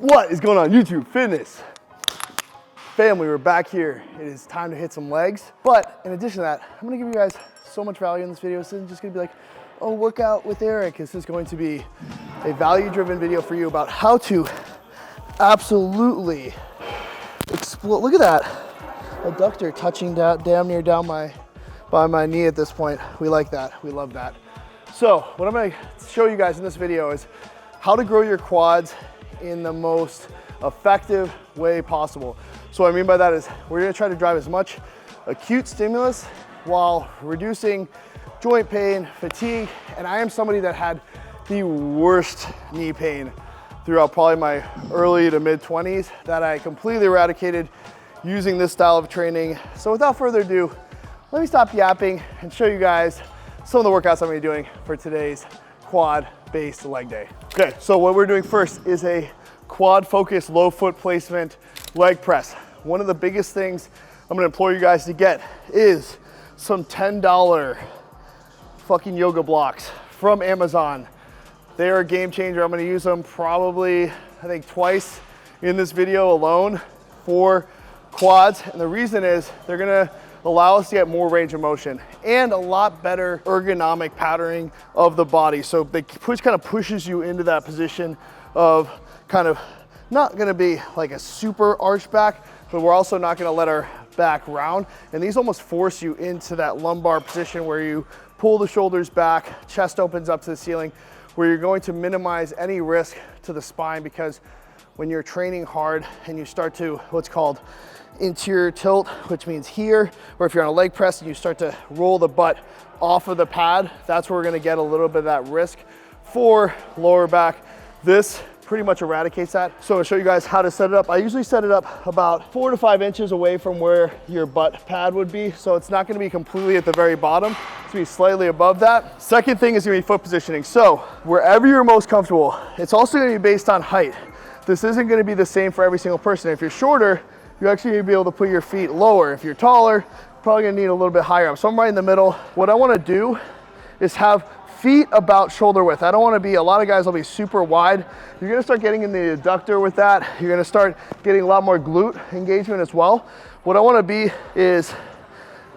What is going on YouTube fitness family? We're back here. It is time to hit some legs, but in addition to that, I'm gonna give you guys so much value in this video. This isn't just gonna be like, oh, workout with Eric. This is going to be a value-driven video for you about how to absolutely explode. Look at that adductor touching damn near down by my knee at this point. We like that, we love that. So what I'm gonna show you guys in this video is how to grow your quads in the most effective way possible. So what I mean by that is we're gonna try to drive as much acute stimulus while reducing joint pain, fatigue, and I am somebody that had the worst knee pain throughout probably my early to mid 20s that I completely eradicated using this style of training. So without further ado, let me stop yapping and show you guys some of the workouts I'm gonna be doing for today's quad-based leg day. Okay, so what we're doing first is a quad-focused low foot placement leg press. One of the biggest things I'm gonna implore you guys to get is some $10 fucking yoga blocks from Amazon. They are a game changer. I'm gonna use them probably, I think, twice in this video alone for quads. And the reason is they're gonna allow us to get more range of motion and a lot better ergonomic patterning of the body. So they kind of pushes you into that position of kind of not gonna be like a super arched back, but we're also not gonna let our back round. And these almost force you into that lumbar position where you pull the shoulders back, chest opens up to the ceiling, where you're going to minimize any risk to the spine, because when you're training hard and you start to what's called interior tilt, which means here, or if you're on a leg press and you start to roll the butt off of the pad, that's where we're gonna get a little bit of that risk for lower back. This pretty much eradicates that. So I'll show you guys how to set it up. I usually set it up about 4 to 5 inches away from where your butt pad would be. So it's not gonna be completely at the very bottom. It's gonna be slightly above that. Second thing is gonna be foot positioning. So wherever you're most comfortable, it's also gonna be based on height. This isn't gonna be the same for every single person. If you're shorter, you're actually gonna be able to put your feet lower. If you're taller, probably gonna need a little bit higher up. So I'm right in the middle. What I wanna do is have feet about shoulder width. I don't wanna be, a lot of guys will be super wide. You're gonna start getting in the adductor with that. You're gonna start getting a lot more glute engagement as well. What I wanna be is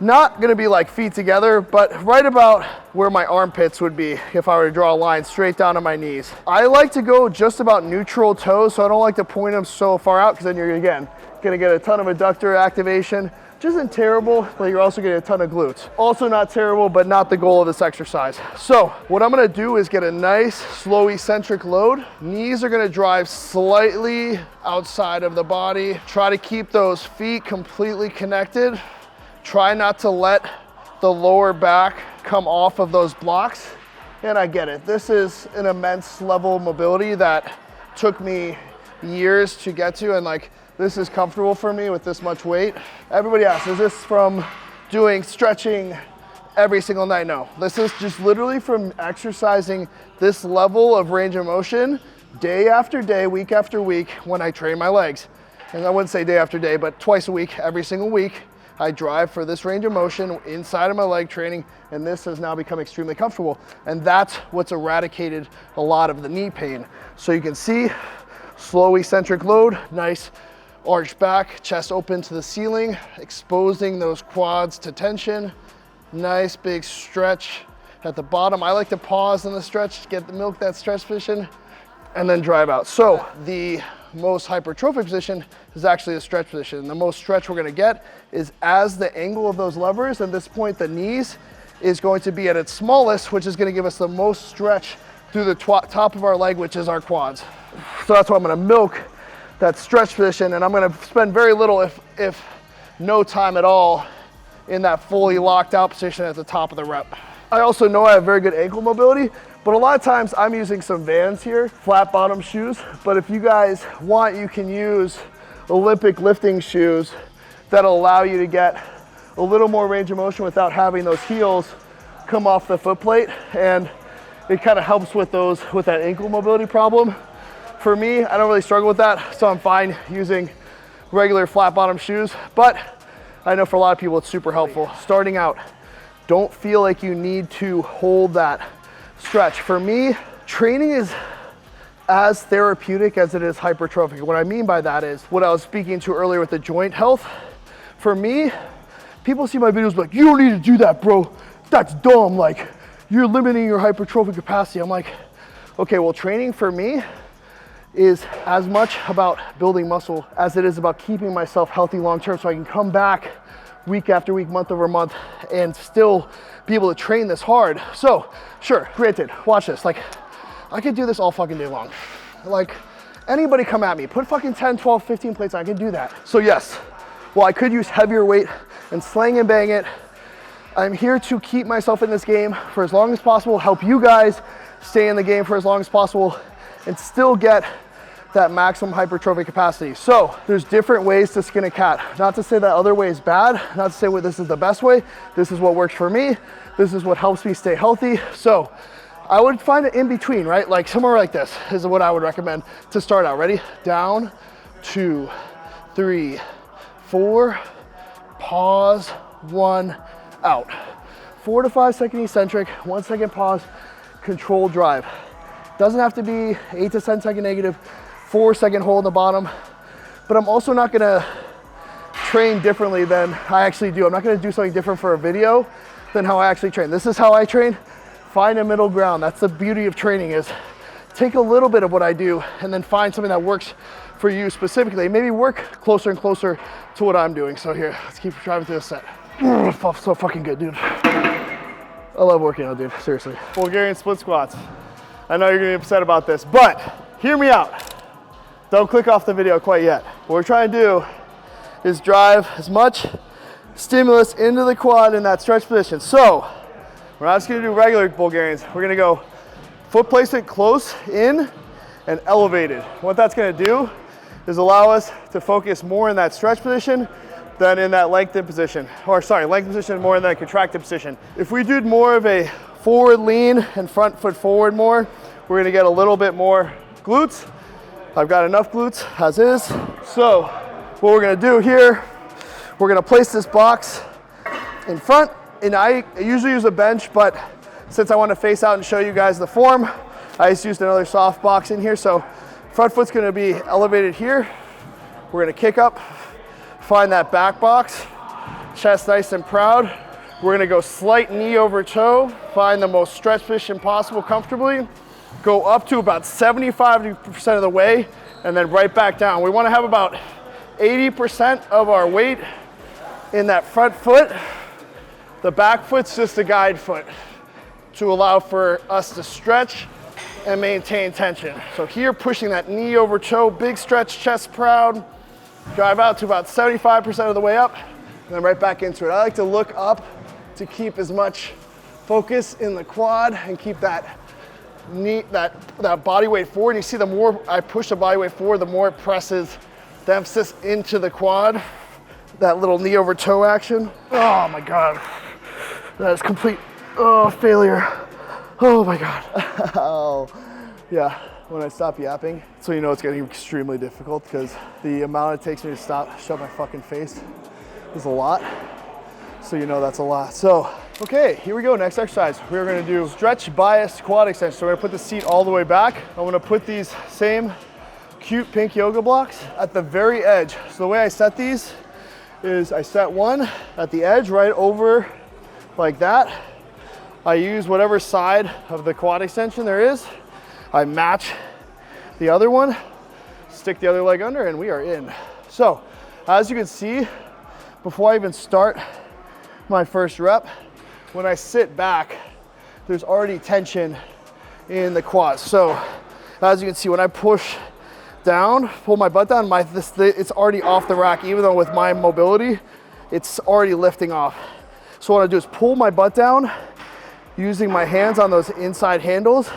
not gonna be like feet together, but right about where my armpits would be if I were to draw a line straight down to my knees. I like to go just about neutral toes, so I don't like to point them so far out, because then you're, again, gonna get a ton of adductor activation, which isn't terrible, but you're also getting a ton of glutes. Also not terrible, but not the goal of this exercise. So what I'm gonna do is get a nice, slow, eccentric load. Knees are gonna drive slightly outside of the body. Try to keep those feet completely connected. Try not to let the lower back come off of those blocks. And I get it. This is an immense level of mobility that took me years to get to, and like, this is comfortable for me with this much weight. Everybody asks, is this from doing stretching every single night? No, this is just literally from exercising this level of range of motion day after day, week after week when I train my legs. And I wouldn't say day after day, but twice a week, every single week, I drive for this range of motion inside of my leg training, and this has now become extremely comfortable. And that's what's eradicated a lot of the knee pain. So you can see, slow eccentric load, nice arch back, chest open to the ceiling, exposing those quads to tension. Nice big stretch at the bottom. I like to pause in the stretch, get the milk that stretch position, and then drive out. So the most hypertrophic position is actually the stretch position. And the most stretch we're gonna get is as the angle of those levers, at this point the knees is going to be at its smallest, which is gonna give us the most stretch through the top of our leg, which is our quads. So that's why I'm gonna milk that stretch position, and I'm gonna spend very little, if no time at all, in that fully locked out position at the top of the rep. I also know I have very good ankle mobility, but a lot of times I'm using some Vans here, flat bottom shoes, but if you guys want, you can use Olympic lifting shoes that'll allow you to get a little more range of motion without having those heels come off the foot plate, and it kind of helps with that ankle mobility problem. For me, I don't really struggle with that, so I'm fine using regular flat bottom shoes, but I know for a lot of people it's super helpful. Starting out, don't feel like you need to hold that stretch. For me, training is as therapeutic as it is hypertrophic. What I mean by that is what I was speaking to earlier with the joint health. For me, people see my videos like, you don't need to do that, bro. That's dumb. Like, you're limiting your hypertrophic capacity. I'm like, okay, well, training for me is as much about building muscle as it is about keeping myself healthy long-term so I can come back week after week, month over month, and still be able to train this hard. So, sure, granted, watch this. Like, I could do this all fucking day long. Like, anybody come at me, put fucking 10, 12, 15 plates on, I can do that. So yes, while I could use heavier weight and slang and bang it, I'm here to keep myself in this game for as long as possible, help you guys stay in the game for as long as possible, and still get that maximum hypertrophic capacity. So there's different ways to skin a cat. Not to say that other way is bad, not to say well, this is the best way. This is what works for me. This is what helps me stay healthy. So I would find it in between, right? Like somewhere like this is what I would recommend to start out. Ready? Down, 2, 3, 4, pause, 1, out. 4 to 5 second eccentric, 1 second pause, controlled drive. Doesn't have to be 8 to 10 second negative, 4 second hold in the bottom, but I'm also not gonna train differently than I actually do. I'm not gonna do something different for a video than how I actually train. This is how I train. Find a middle ground. That's the beauty of training, is take a little bit of what I do and then find something that works for you specifically. Maybe work closer and closer to what I'm doing. So here, let's keep driving through this set. Felt so fucking good, dude. I love working out, dude, seriously. Bulgarian split squats. I know you're gonna be upset about this, but hear me out. Don't click off the video quite yet. What we're trying to do is drive as much stimulus into the quad in that stretch position. So we're not just gonna do regular Bulgarians. We're gonna go foot placement close in and elevated. What that's gonna do is allow us to focus more in that stretch position than in that lengthened position. Or sorry, lengthened position more in that contracted position. If we did more of a forward lean and front foot forward more, we're gonna get a little bit more glutes. I've got enough glutes as is. So what we're gonna do here, we're gonna place this box in front, and I usually use a bench, but since I want to face out and show you guys the form, I just used another soft box in here. So front foot's gonna be elevated here. We're gonna kick up, find that back box, chest nice and proud. We're gonna go slight knee over toe, find the most stretch position possible comfortably, go up to about 75% of the way, and then right back down. We wanna have about 80% of our weight in that front foot. The back foot's just a guide foot to allow for us to stretch and maintain tension. So here, pushing that knee over toe, big stretch, chest proud, drive out to about 75% of the way up, and then right back into it. I like to look up to keep as much focus in the quad and keep that knee, that body weight forward. You see, the more I push the body weight forward, the more it presses the emphasis into the quad. That little knee over toe action. Oh my God. That is complete failure. Oh my God. Oh, yeah. When I stop yapping, so you know it's getting extremely difficult, because the amount it takes me to shut my fucking face is a lot. So you know that's a lot. So, okay, here we go. Next exercise. We're gonna do stretch bias quad extension. So we're gonna put the seat all the way back. I'm gonna put these same cute pink yoga blocks at the very edge. So the way I set these is I set one at the edge right over like that. I use whatever side of the quad extension there is. I match the other one, stick the other leg under, and we are in. So as you can see, before I even start my first rep, when I sit back, there's already tension in the quads. So as you can see, when I push down, pull my butt down, it's already off the rack. Even though with my mobility, it's already lifting off. So what I do is pull my butt down using my hands on those inside handles.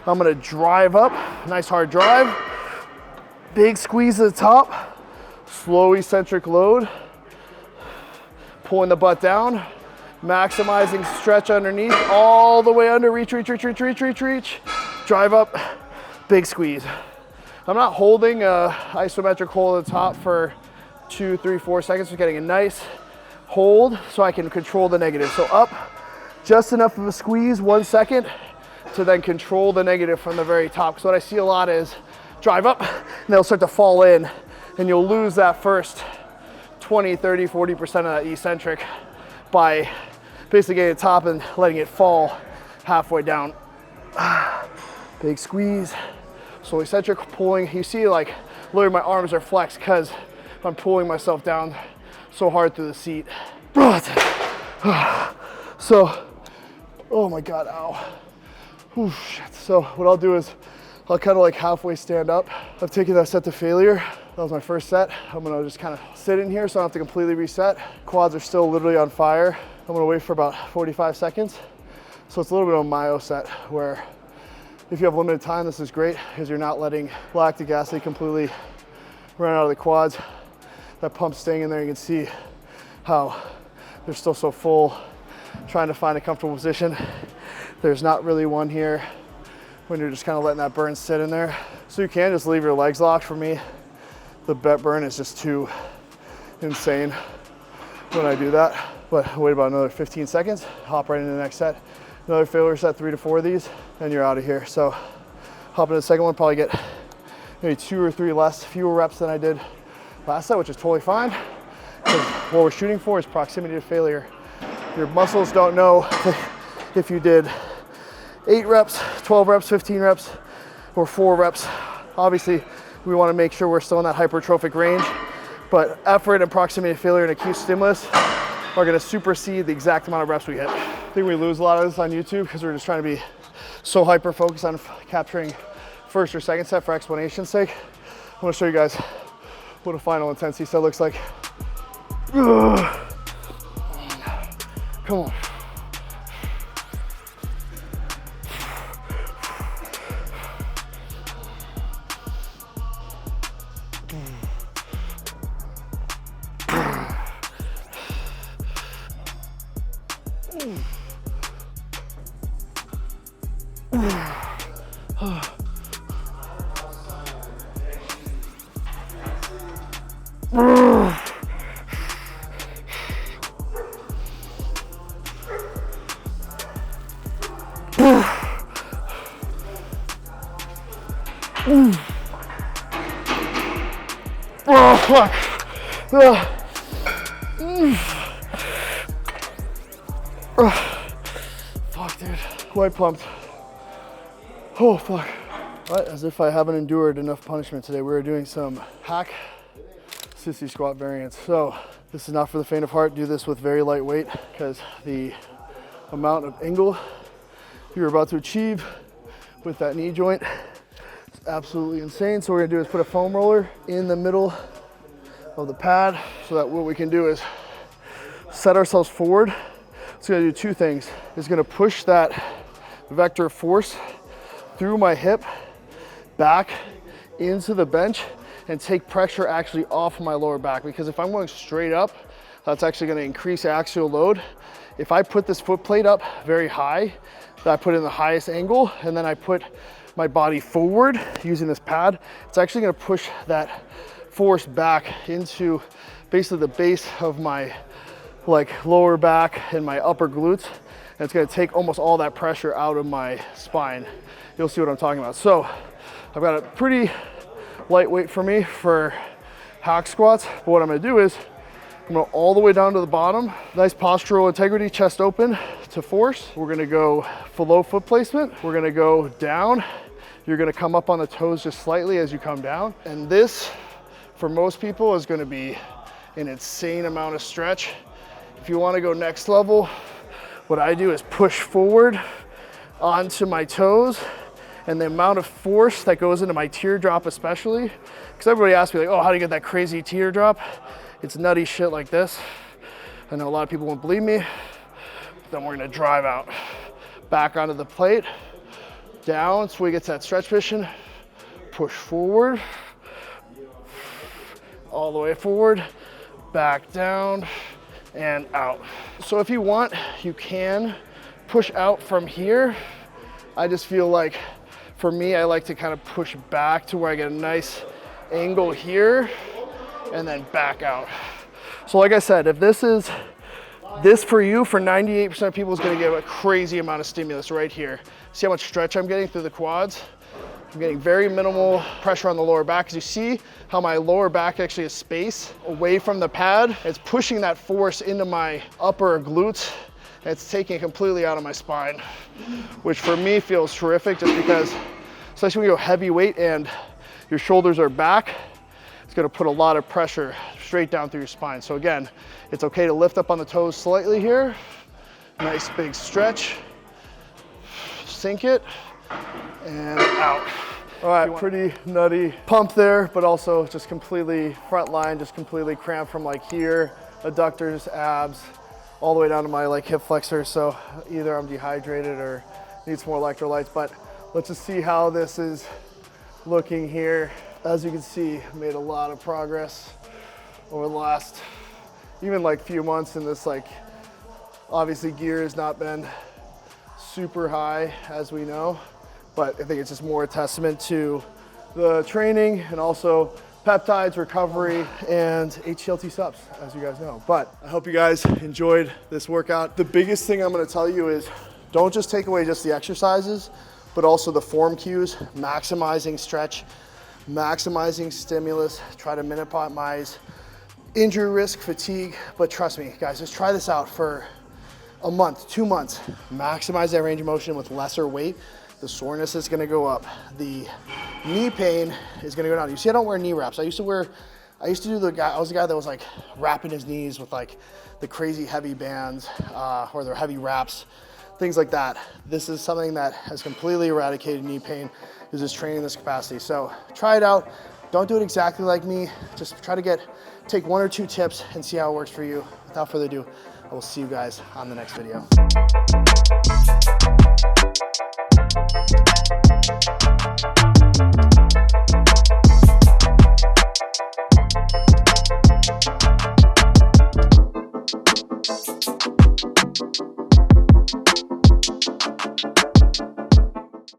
I'm gonna drive up, nice hard drive, big squeeze at the top, slow eccentric load, pulling the butt down, maximizing stretch underneath, all the way under, reach, drive up, big squeeze. I'm not holding a isometric hold at the top for 2, 3, 4 seconds. We're getting a nice hold so I can control the negative. So up, just enough of a squeeze, 1 second, to then control the negative from the very top. Because what I see a lot is drive up and they'll start to fall in and you'll lose that first 20, 30, 40% of that eccentric by basically getting to the top and letting it fall halfway down. Big squeeze. So eccentric pulling, you see like literally my arms are flexed because I'm pulling myself down so hard through the seat. So, oh my God, ow. Whew, shit. So what I'll do is I'll kind of like halfway stand up. I've taken that set to failure. That was my first set. I'm gonna just kind of sit in here so I don't have to completely reset. Quads are still literally on fire. I'm gonna wait for about 45 seconds. So it's a little bit of a myo set where if you have limited time, this is great because you're not letting lactic acid completely run out of the quads. That pump's staying in there. You can see how they're still so full. Trying to find a comfortable position. There's not really one here when you're just kind of letting that burn sit in there. So you can just leave your legs locked. For me, the burn is just too insane when I do that. But wait about another 15 seconds, hop right into the next set. Another failure set, 3 to 4 of these, and you're out of here. So hop into the second one, probably get maybe 2 or 3 fewer reps than I did last set, which is totally fine. Because what we're shooting for is proximity to failure. Your muscles don't know if you did 8 reps, 12 reps, 15 reps, or 4 reps. Obviously, we want to make sure we're still in that hypertrophic range, but effort and proximity to failure and acute stimulus are going to supersede the exact amount of reps we hit. I think we lose a lot of this on YouTube because we're just trying to be so hyper-focused on capturing first or second set for explanation's sake. I want to show you guys what a final intensity set looks like. Ugh. Come on. Oh, fuck. Fuck, dude. Quite pumped. Oh, fuck. Right, as if I haven't endured enough punishment today, we're doing some hack sissy squat variants. So this is not for the faint of heart. Do this with very light weight because the amount of angle you're about to achieve with that knee joint is absolutely insane. So what we're gonna do is put a foam roller in the middle of the pad so that what we can do is set ourselves forward. It's gonna do 2 things. It's gonna push that vector of force through my hip back into the bench and take pressure actually off my lower back, because if I'm going straight up, that's actually gonna increase axial load. If I put this foot plate up very high, that I put in the highest angle, and then I put my body forward using this pad, it's actually gonna push that force back into basically the base of my lower back and my upper glutes. And it's gonna take almost all that pressure out of my spine. You'll see what I'm talking about. So I've got a pretty lightweight for me for hack squats. But what I'm gonna do is I'm gonna all the way down to the bottom. Nice postural integrity, chest open to force. We're gonna go below foot placement. We're gonna go down. You're gonna come up on the toes just slightly as you come down. And this, for most people, is gonna be an insane amount of stretch. If you wanna go next level, what I do is push forward onto my toes, and the amount of force that goes into my teardrop especially, because everybody asks me like, oh, how do you get that crazy teardrop? It's nutty shit like this. I know a lot of people won't believe me. Then we're gonna drive out, back onto the plate, down, so we get to that stretch position, push forward, all the way forward, back down, and out. So if you want, you can push out from here. I just feel like, for me, I like to kind of push back to where I get a nice angle here, and then back out. So like I said, if this is This for you, for 98% of people, is gonna give a crazy amount of stimulus right here. See how much stretch I'm getting through the quads? I'm getting very minimal pressure on the lower back, because you see how my lower back actually has space away from the pad. It's pushing that force into my upper glutes. And it's taking it completely out of my spine, which for me feels terrific, just because, especially when you go heavy weight and your shoulders are back, it's gonna put a lot of pressure straight down through your spine. So again, it's okay to lift up on the toes slightly here. Nice big stretch. Sink it and out. All right, pretty nutty pump there, but also just completely front line, just completely cramped from like here, adductors, abs, all the way down to my like hip flexor. So either I'm dehydrated or need some more electrolytes, but let's just see how this is looking here. As you can see, made a lot of progress over the last even like few months in this. Like, obviously gear has not been super high, as we know, but I think it's just more a testament to the training and also peptides, recovery, and HCLT subs, as you guys know. But I hope you guys enjoyed this workout. The biggest thing I'm gonna tell you is don't just take away just the exercises, but also the form cues, maximizing stretch, maximizing stimulus, try to minimize injury risk, fatigue. But trust me, guys, just try this out for a month, 2 months. Maximize that range of motion with lesser weight. The soreness is gonna go up. The knee pain is gonna go down. You see, I don't wear knee wraps. I was the guy that was like wrapping his knees with like the crazy heavy bands or the heavy wraps, things like that. This is something that has completely eradicated knee pain, is just training this capacity. So try it out. Don't do it exactly like me. Just try to take 1 or 2 tips and see how it works for you. Without further ado, I will see you guys on the next video.